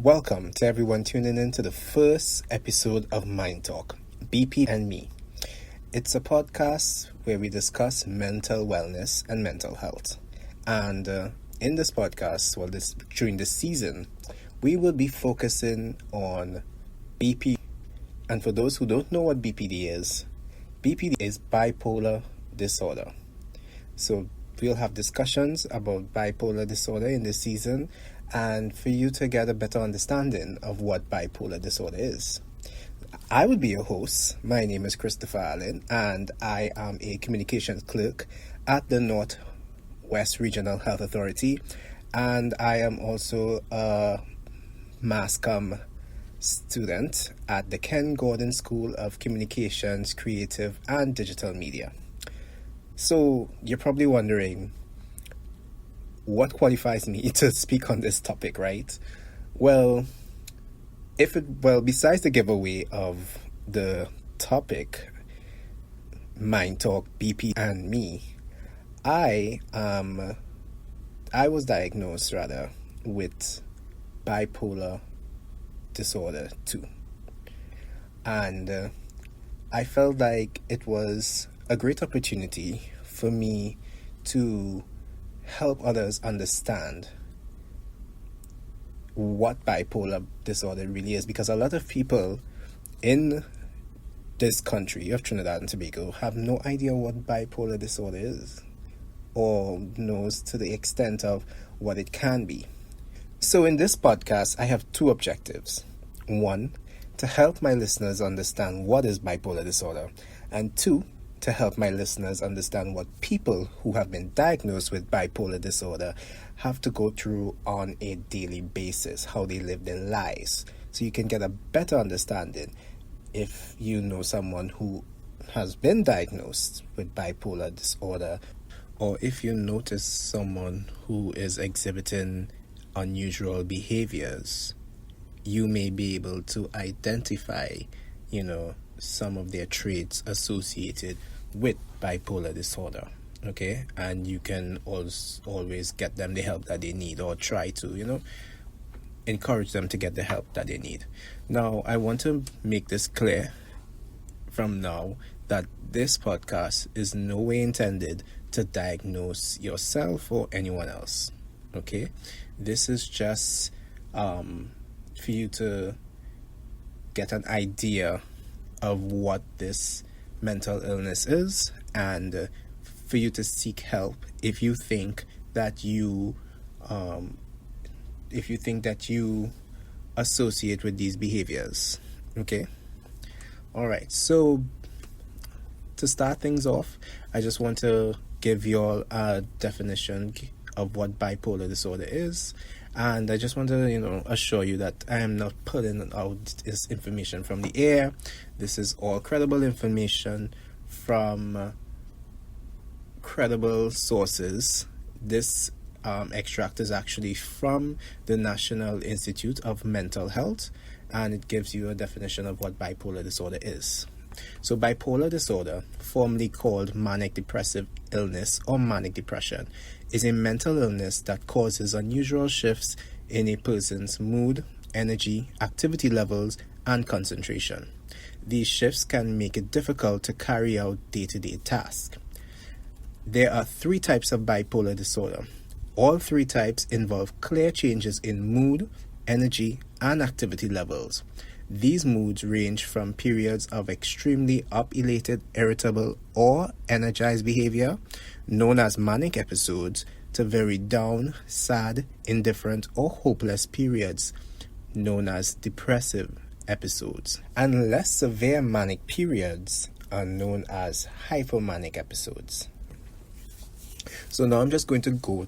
Welcome to everyone tuning in to the first episode of MindTalk, BP and Me. It's a podcast where we discuss mental wellness and mental health. And in this podcast, during this season, we will be focusing on BP. And for those who don't know what BPD is bipolar disorder. So we'll have discussions about bipolar disorder in this season, and for you to get a better understanding of what bipolar disorder is. I will be your host. My name is Christopher Allen, and I am a communications clerk at the Northwest Regional Health Authority, and I am also a mass comm student at the Ken Gordon School of Communications, Creative and Digital Media. So you're probably wondering, what qualifies me to speak on this topic, right? Well, besides the giveaway of the topic, Mind Talk, BP and Me, I was diagnosed with bipolar disorder 2. And I felt like it was a great opportunity for me to help others understand what bipolar disorder really is, because a lot of people in this country of Trinidad and Tobago have no idea what bipolar disorder is, or knows to the extent of what it can be. So in this podcast, I have two objectives. One, to help my listeners understand what is bipolar disorder, and two, to help my listeners understand what people who have been diagnosed with bipolar disorder have to go through on a daily basis, how they live their lives, so you can get a better understanding if you know someone who has been diagnosed with bipolar disorder, or if you notice someone who is exhibiting unusual behaviors. You may be able to identify, some of their traits associated with bipolar disorder, okay? And you can always get them the help that they need, or try to, encourage them to get the help that they need. Now, I want to make this clear from now that this podcast is no way intended to diagnose yourself or anyone else, okay? This is just for you to get an idea of what this mental illness is, and for you to seek help if you think that you associate with these behaviors. Okay? All right. So to start things off, I just want to give you all a definition of what bipolar disorder is. And I just want to, assure you that I am not putting out this information from the air. This is all credible information from credible sources. This extract is actually from the National Institute of Mental Health, and it gives you a definition of what bipolar disorder is. So bipolar disorder, formerly called manic depressive illness or manic depression, is a mental illness that causes unusual shifts in a person's mood, energy, activity levels, and concentration. These shifts can make it difficult to carry out day-to-day tasks. There are 3 types of bipolar disorder. All 3 types involve clear changes in mood, energy, and activity levels. These moods range from periods of extremely up-elated, irritable, or energized behavior, known as manic episodes, to very down, sad, indifferent, or hopeless periods, known as depressive episodes. And less severe manic periods are known as hypomanic episodes. So now I'm just going to go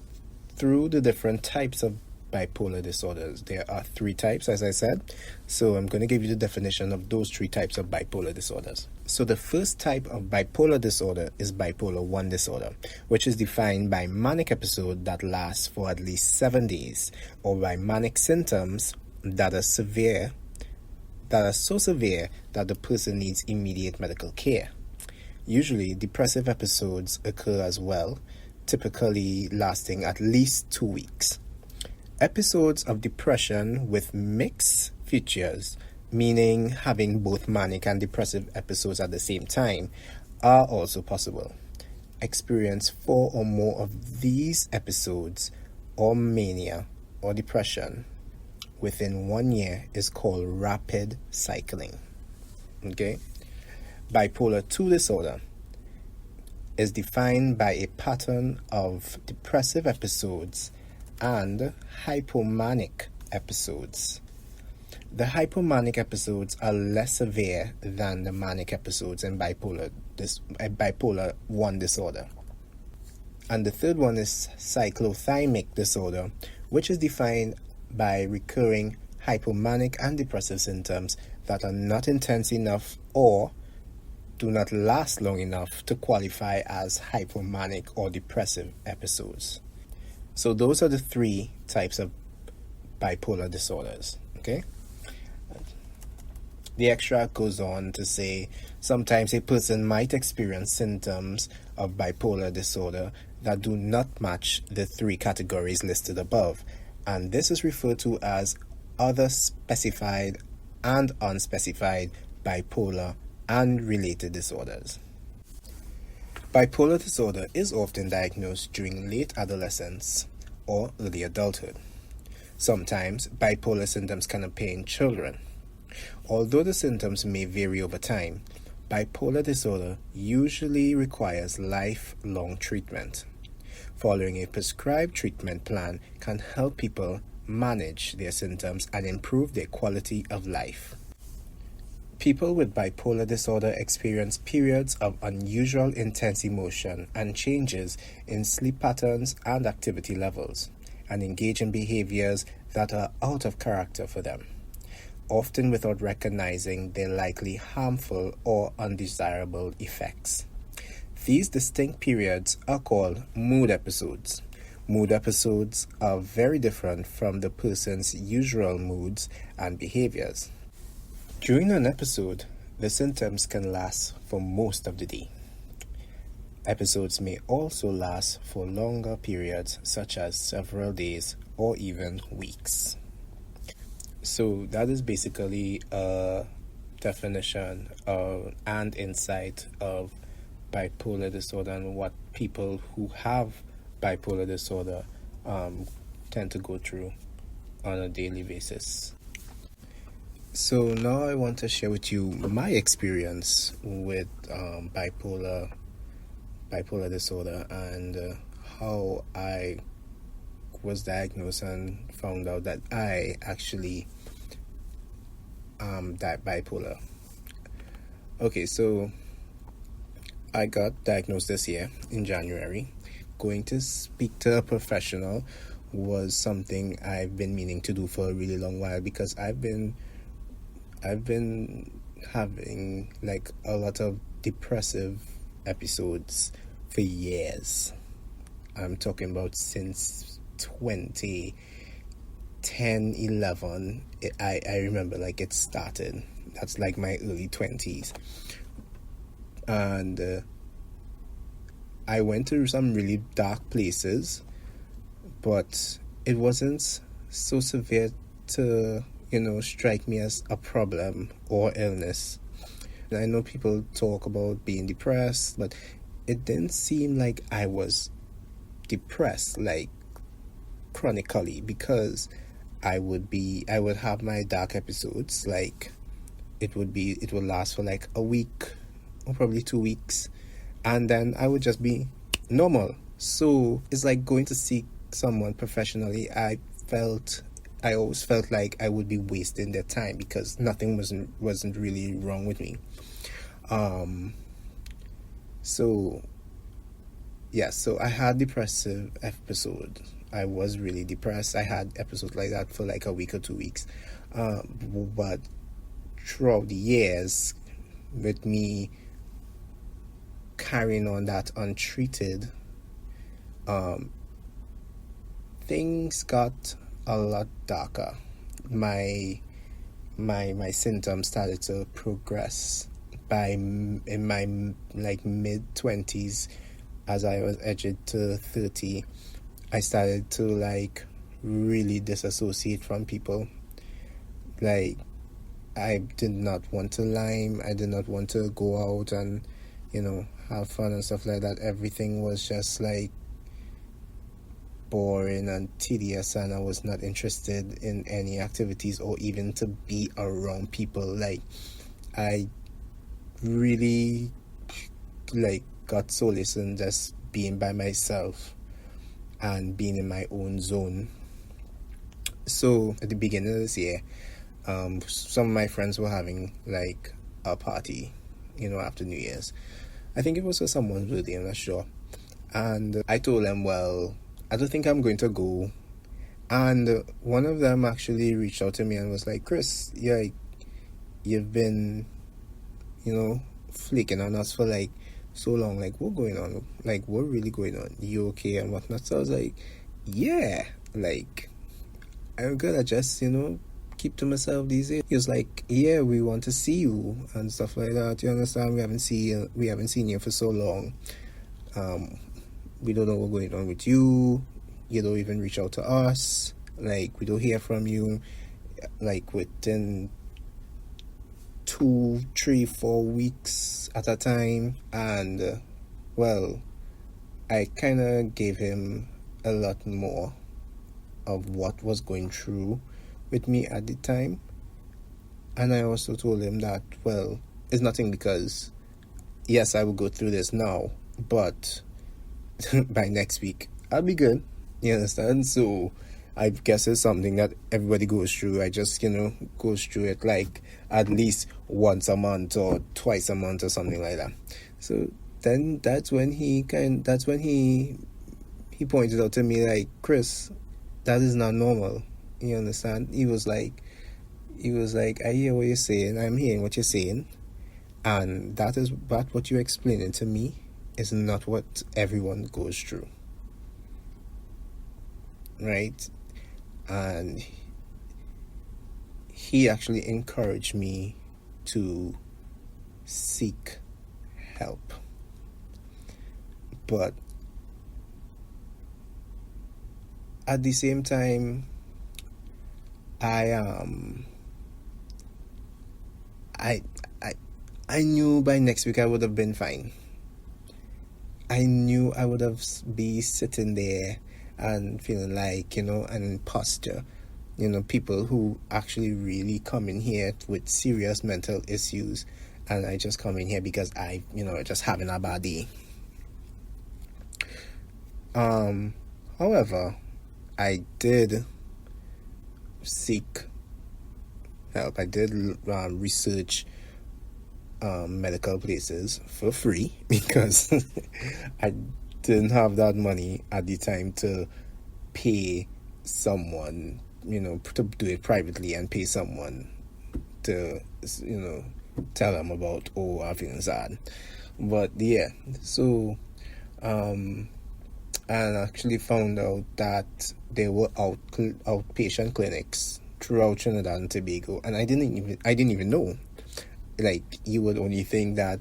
through the different types of bipolar disorders. There are 3 types, as I said. So I'm going to give you the definition of those 3 types of bipolar disorders. So the first type of bipolar disorder is bipolar 1 disorder, which is defined by manic episode that lasts for at least 7 days, or by manic symptoms that are so severe that the person needs immediate medical care. Usually, depressive episodes occur as well, typically lasting at least 2 weeks. Episodes of depression with mixed features, meaning having both manic and depressive episodes at the same time, are also possible. Experience 4 or more of these episodes or mania or depression within 1 year is called rapid cycling. Okay? Bipolar 2 disorder is defined by a pattern of depressive episodes and hypomanic episodes. The hypomanic episodes are less severe than the manic episodes in bipolar 1 disorder. And the third one is cyclothymic disorder, which is defined by recurring hypomanic and depressive symptoms that are not intense enough or do not last long enough to qualify as hypomanic or depressive episodes. So those are the 3 types of bipolar disorders, okay? The extract goes on to say, sometimes a person might experience symptoms of bipolar disorder that do not match the 3 categories listed above, and this is referred to as other specified and unspecified bipolar and related disorders. Bipolar disorder is often diagnosed during late adolescence or early adulthood. Sometimes bipolar symptoms can appear in children. Although the symptoms may vary over time, bipolar disorder usually requires lifelong treatment. Following a prescribed treatment plan can help people manage their symptoms and improve their quality of life. People with bipolar disorder experience periods of unusual intense emotion and changes in sleep patterns and activity levels, and engage in behaviors that are out of character for them, often without recognizing their likely harmful or undesirable effects. These distinct periods are called mood episodes. Mood episodes are very different from the person's usual moods and behaviors. During an episode, the symptoms can last for most of the day. Episodes may also last for longer periods, such as several days or even weeks. So that is basically a definition and insight of bipolar disorder and what people who have bipolar disorder tend to go through on a daily basis. So now I want to share with you my experience with bipolar disorder and how I was diagnosed and found out that I actually am bipolar. Okay, so I got diagnosed this year in January. Going to speak to a professional was something I've been meaning to do for a really long while, because I've been having like a lot of depressive episodes for years. I'm talking about since 2010, 11. I remember like it started. That's like my early 20s. And I went to some really dark places, but it wasn't so severe to strike me as a problem or illness. I know people talk about being depressed, but it didn't seem like I was depressed like chronically, because I would have my dark episodes. Like it would last for like a week or probably 2 weeks, and then I would just be normal. So it's like going to seek someone professionally. I always felt like I would be wasting their time because nothing wasn't really wrong with me. So I had depressive episodes. I was really depressed. I had episodes like that for like a week or 2 weeks. But throughout the years, with me carrying on that untreated, things got a lot darker. My symptoms started to progress in my like mid-20s. As I was edged to 30, I started to like really disassociate from people. Like, I did not want to lime. I did not want to go out and, have fun and stuff like that. Everything was just like boring and tedious, and I was not interested in any activities or even to be around people. Like, I really got solace in just being by myself and being in my own zone. So at the beginning of this year, some of my friends were having like a party, after New Year's. I think it was for someone's birthday, I'm not sure. And I told them, well, I don't think I'm going to go. And one of them actually reached out to me and was like, Chris, yeah, you've been, flaking on us for like so long. Like, what going on? Like, what really going on? You okay and whatnot? So I was like, yeah, like, I'm gonna just, keep to myself these days. He was like, yeah, we want to see you and stuff like that. You understand? We haven't seen you for so long. We don't know what's going on with you. You don't even reach out to us. Like, we don't hear from you. Like, within 2, 3, 4 weeks at a time. And, well, I kind of gave him a lot more of what was going through with me at the time. And I also told him that, well, it's nothing, because yes, I will go through this now, but by next week I'll be good. You understand? So I guess it's something that everybody goes through. I just, goes through it like at least once a month or twice a month or something like that. So then that's when he pointed out to me, like, Chris, that is not normal. You understand? He was like, I hear what you're saying. I'm hearing what you're saying. And what you're explaining to me is not what everyone goes through. Right? And he actually encouraged me to seek help. But at the same time, I knew by next week I would have been fine. I knew I would have be sitting there and feeling like, an imposter. People who actually really come in here with serious mental issues, and I just come in here because I, just having a bad day. However, I did seek help. I did research medical places for free because I didn't have that money at the time to pay someone, to do it privately and pay someone to, tell them about, I'm feeling sad. But yeah, so and actually found out that there were outpatient clinics throughout Trinidad and Tobago, and I didn't even know. Like, you would only think that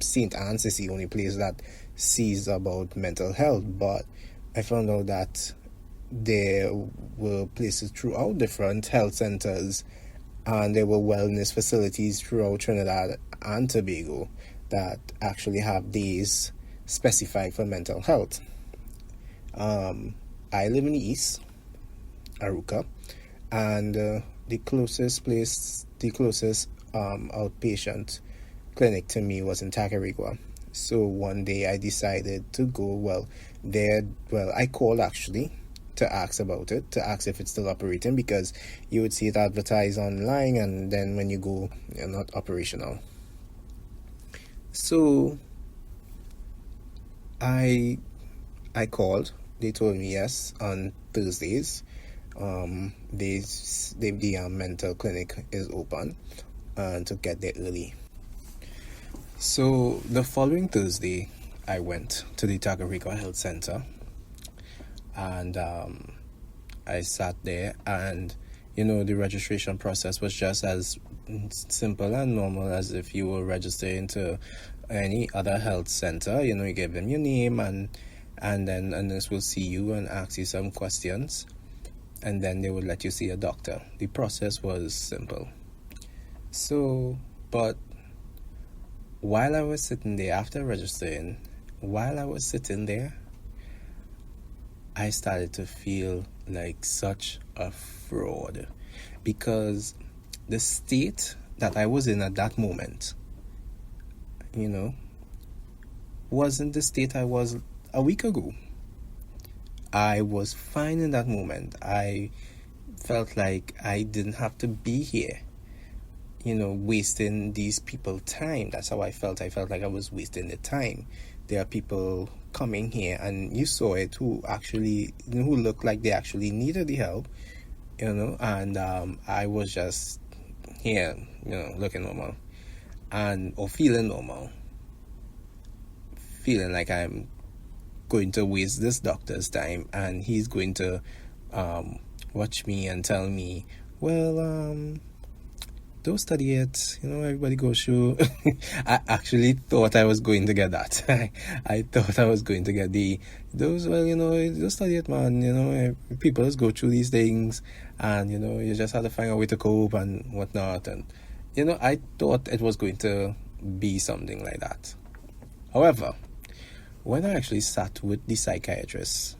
St. Anne's is the only place that sees about mental health, but I found out that there were places throughout different health centers, and there were wellness facilities throughout Trinidad and Tobago that actually have days specified for mental health. I live in the East, Aruca, and the closest outpatient clinic to me was in Tacarigua. So one day I decided to go. I called actually to ask about it, to ask if it's still operating, because you would see it advertised online, and then when you go, you're not operational. So I called. They told me yes, on Thursdays the mental clinic is open, and to get there early. So the following Thursday I went to the Tacarigua Health Center, and I sat there, and the registration process was just as simple and normal as if you were registering to any other health center. You give them your name, and and then a nurse will see you and ask you some questions, and then they would let you see a doctor. The process was simple. So, but while I was sitting there after registering, while I was sitting there, I started to feel like such a fraud, because the state that I was in at that moment, wasn't the state I was a week ago. I was fine in that moment. I felt like I didn't have to be here, wasting these people's time. That's how I felt. I felt like I was wasting the time. There are people coming here, and you saw it, who actually, who looked like they actually needed the help, and I was just here, looking normal, or feeling normal, feeling like I'm going to waste this doctor's time, and he's going to watch me and tell me, well, don't study it, everybody goes through. I actually thought I was going to get that. I thought I was going to get don't study it, man, people just go through these things, and you just have to find a way to cope and whatnot, and I thought it was going to be something like that. However, when I actually sat with the psychiatrist,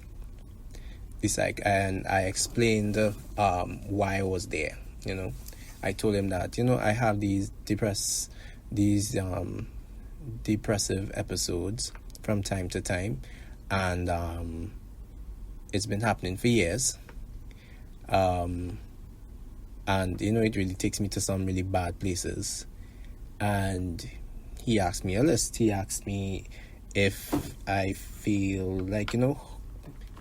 and I explained why I was there, I told him that, I have these depressive episodes from time to time, and it's been happening for years. And it really takes me to some really bad places. And he asked me a list. He asked me if I feel like,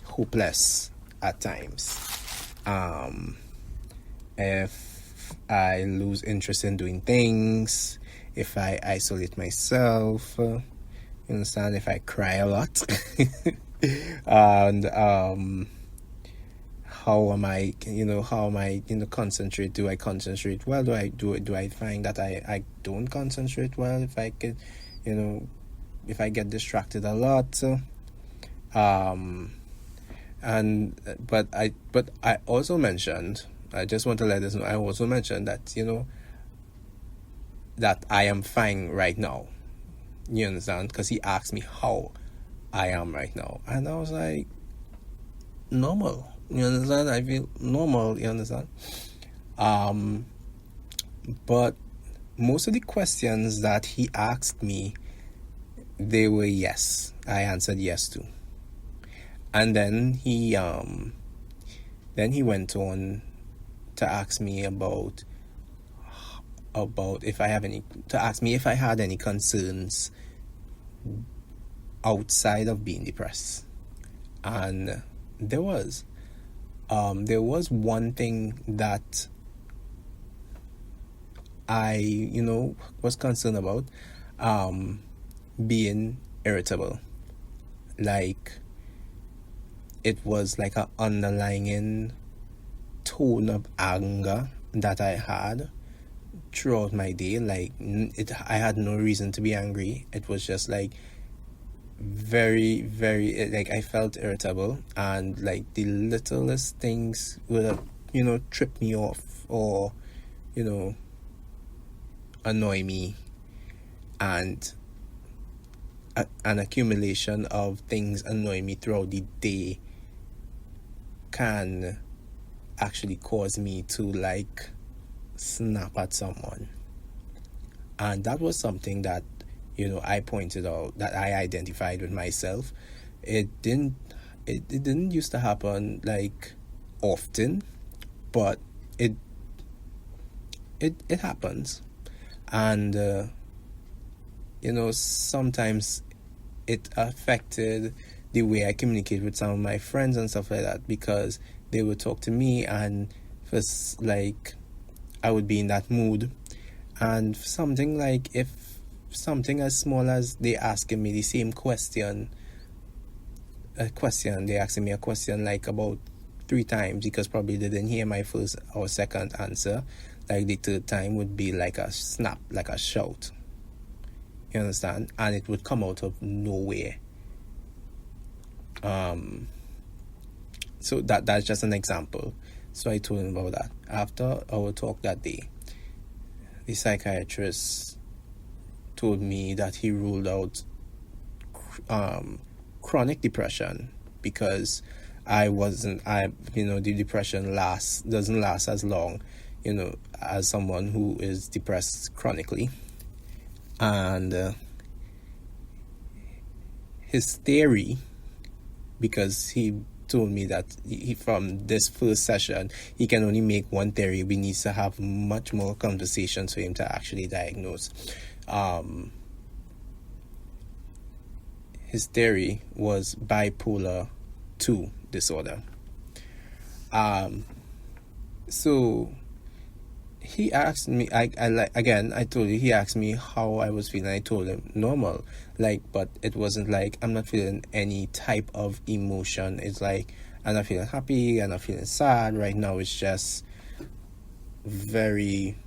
hopeless at times. If I lose interest in doing things, if I isolate myself, you understand, if I cry a lot, and how am I concentrate? Do I concentrate well? Do I find that I don't concentrate well? If I could, if I get distracted a lot, but I also mentioned, I just want to let us know, I also mentioned that, that I am fine right now. You understand? Because he asked me how I am right now. And I was like, normal. You understand? I feel normal. You understand? But most of the questions that he asked me, they were yes. I answered yes to. And then he went on to ask me about if I had any concerns outside of being depressed. And there was one thing that I was concerned about, being irritable. Like, it was like an underlying tone of anger that I had throughout my day. Like, I had no reason to be angry. It was just like very, very, like, I felt irritable, and like the littlest things would trip me off, or annoy me, and an accumulation of things annoy me throughout the day can actually cause me to like snap at someone. And that was something that I pointed out, that I identified with myself. It didn't used to happen like often, but it happens. And sometimes it affected the way I communicate with some of my friends and stuff like that, because they would talk to me, and first, like, I would be in that mood, and something like, if something as small as they asking me the same question, they asking me a question like about 3 times, because probably they didn't hear my first or second answer, like the third time would be like a snap, like a shout. You understand? And it would come out of nowhere. So that's just an example. So I told him about that. After our talk that day, the psychiatrist told me that he ruled out chronic depression because the depression doesn't last as long, as someone who is depressed chronically. And his theory, because he told me that from this first session, he can only make one theory. We need to have much more conversations for him to actually diagnose. His theory was bipolar 2 disorder. So he asked me, I told you, he asked me how I was feeling. I told him normal, but it wasn't like I'm not feeling any type of emotion. It's like I'm not feeling happy, I'm not feeling sad. Right now it's just very,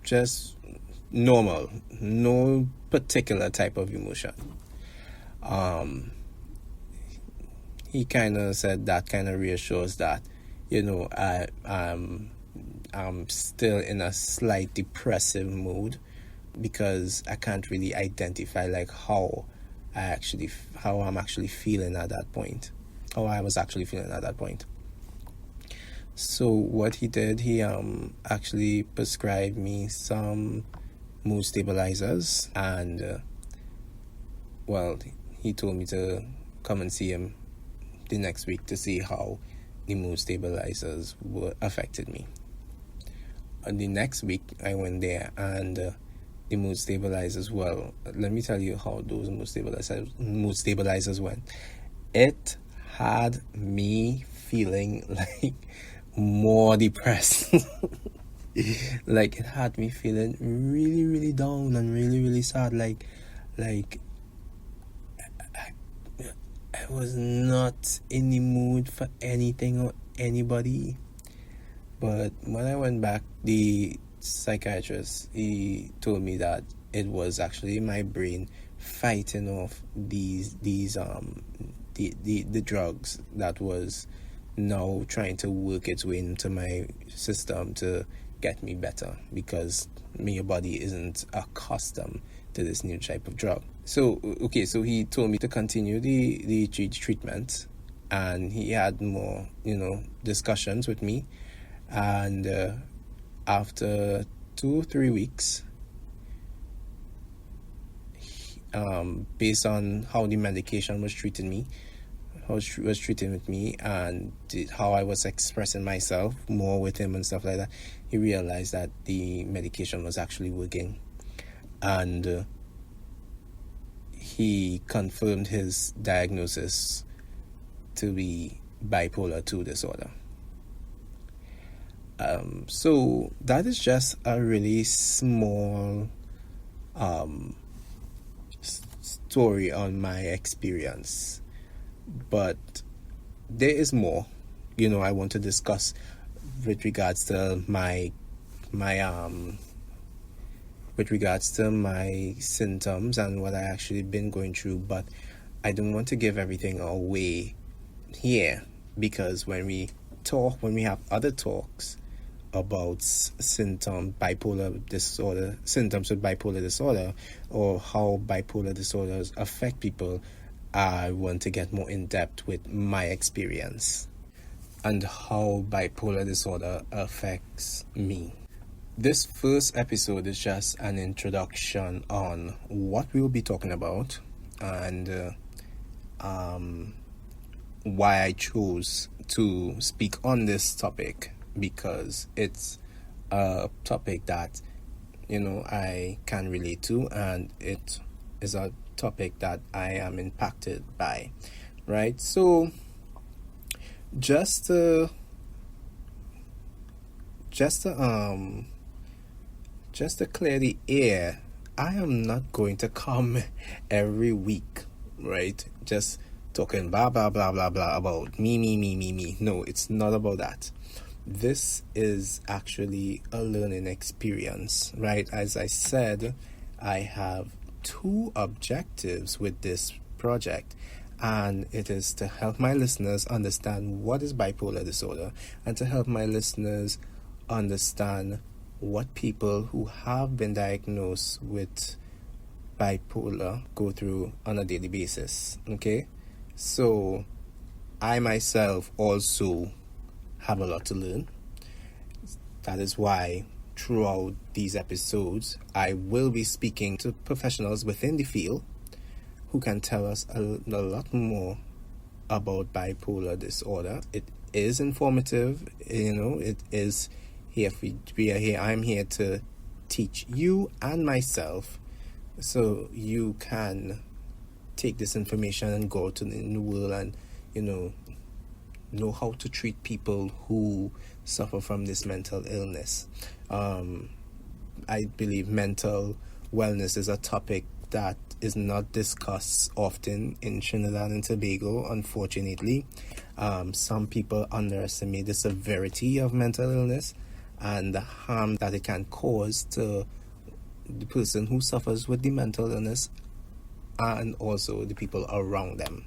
just normal, no particular type of emotion. He kind of said that kind of reassures that, I'm still in a slight depressive mood because I can't really identify how I'm actually feeling at that point, how I was actually feeling at that point. So what he did, he actually prescribed me some mood stabilizers, and he told me to come and see him the next week to see how the mood stabilizers affected me. The next week I went there, and the mood stabilizers, let me tell you how those mood stabilizers went. It had me feeling like more depressed. It had me feeling really, really down and really, really sad. I was not in the mood for anything or anybody. But when I went back, the psychiatrist, he told me that it was actually my brain fighting off the drugs that was now trying to work its way into my system to get me better, because my body isn't accustomed to this new type of drug. So he told me to continue the treatment, and he had more, discussions with me. And after 2-3 weeks, based on how the medication was treating me, was treating with me, and how I was expressing myself more with him and stuff like that, he realized that the medication was actually working, and he confirmed his diagnosis to be bipolar 2 disorder. So that is just a really small story on my experience, but there is more, I want to discuss with regards to my symptoms and what I actually been going through. But I don't want to give everything away here, because when we have other talks about symptoms with bipolar disorder, or how bipolar disorders affect people, I want to get more in depth with my experience and how bipolar disorder affects me. This first episode is just an introduction on what we will be talking about, and why I chose to speak on this topic, because it's a topic that I can relate to, and it is a topic that I am impacted by, right? So just to clear the air, I am not going to come every week, right? Just talking blah blah blah blah blah about me. No, it's not about that. This is actually a learning experience, right? As I said, I have two objectives with this project, and it is to help my listeners understand what is bipolar disorder and to help my listeners understand what people who have been diagnosed with bipolar go through on a daily basis. Okay, so I myself also have a lot to learn. That is why throughout these episodes I will be speaking to professionals within the field who can tell us a lot more about bipolar disorder. It is informative, it is here we are here. I'm here to teach you and myself so you can take this information and go out in the world and know how to treat people who suffer from this mental illness. I believe mental wellness is a topic that is not discussed often in Trinidad and Tobago, unfortunately. Some people underestimate the severity of mental illness and the harm that it can cause to the person who suffers with the mental illness and also the people around them,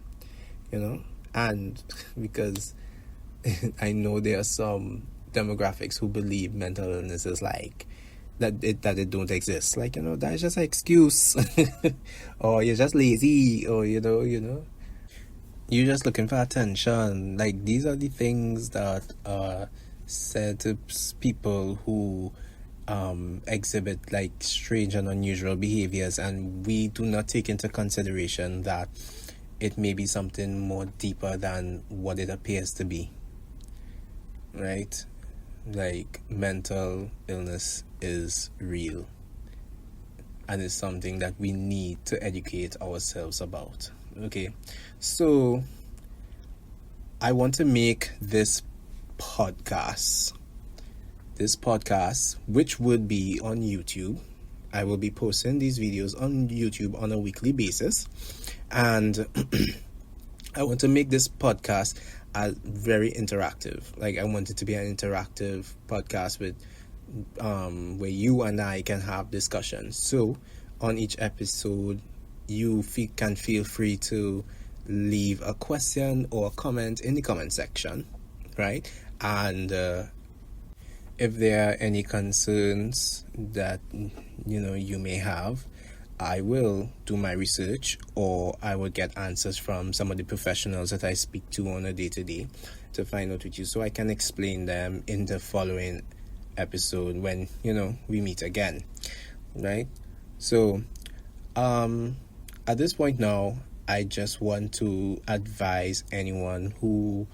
and because I know there are some demographics who believe mental illness is like that it don't exist, that is just an excuse or you're just lazy, or you're just looking for attention. Like, these are the things that are said to people who exhibit like strange and unusual behaviors, and we do not take into consideration that it may be something more deeper than what it appears to be, right? Like, mental illness is real and it's something that we need to educate ourselves about. Okay, so I want to make this podcast, which would be on YouTube. I will be posting these videos on YouTube on a weekly basis, and I want to make this podcast very interactive. Like, I want it to be an interactive podcast with where you and I can have discussions. So on each episode, you can feel free to leave a question or a comment in the comment section, right? And if there are any concerns that you may have, I will do my research, or I will get answers from some of the professionals that I speak to on a day-to-day to find out with you, so I can explain them in the following episode when we meet again, right? So at this point now, I just want to advise anyone who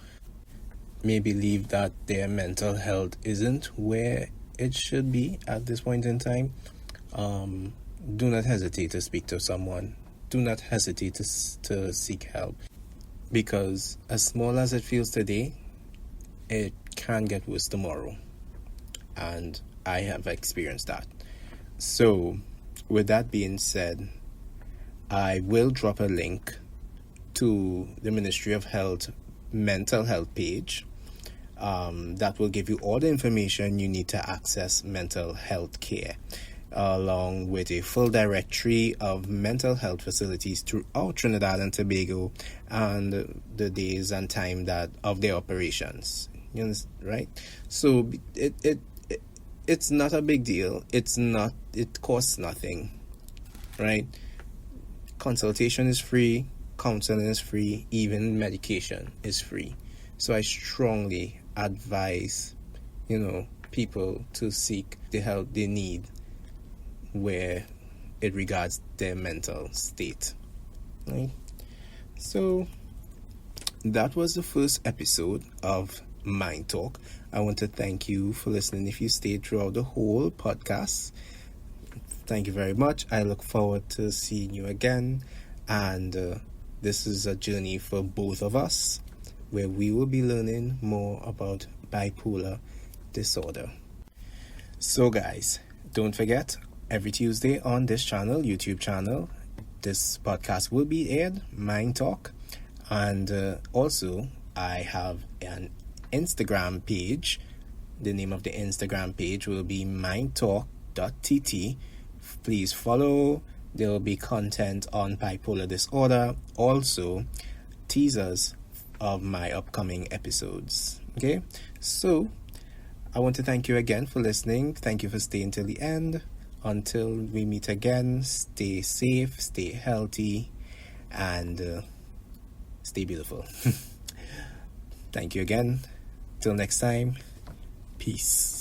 may believe that their mental health isn't where it should be at this point in time. Do not hesitate to speak to someone. Do not hesitate to seek help, because as small as it feels today, it can get worse tomorrow, and I have experienced that. So with that being said, I will drop a link to the Ministry of Health mental health page that will give you all the information you need to access mental health care, along with a full directory of mental health facilities throughout Trinidad and Tobago and the days and time of their operations. You understand, right? So it's not a big deal. It costs nothing, right? Consultation is free, counseling is free, even medication is free. So I strongly advise, people to seek the help they need where it regards their mental state, right? So that was the first episode of MindTalk. I want to thank you for listening. If you stayed throughout the whole podcast, thank you very much. I look forward to seeing you again, and this is a journey for both of us where we will be learning more about bipolar disorder. So guys, don't forget, every Tuesday on this channel, YouTube channel, this podcast will be aired, MindTalk, and also I have an Instagram page. The name of the Instagram page will be mindtalk.tt. Please follow, There will be content on bipolar disorder, also teasers of my upcoming episodes. Okay, so I want to thank you again for listening. Thank you for staying till the end. Until we meet again, stay safe, stay healthy, and stay beautiful. Thank you again. Till next time, peace.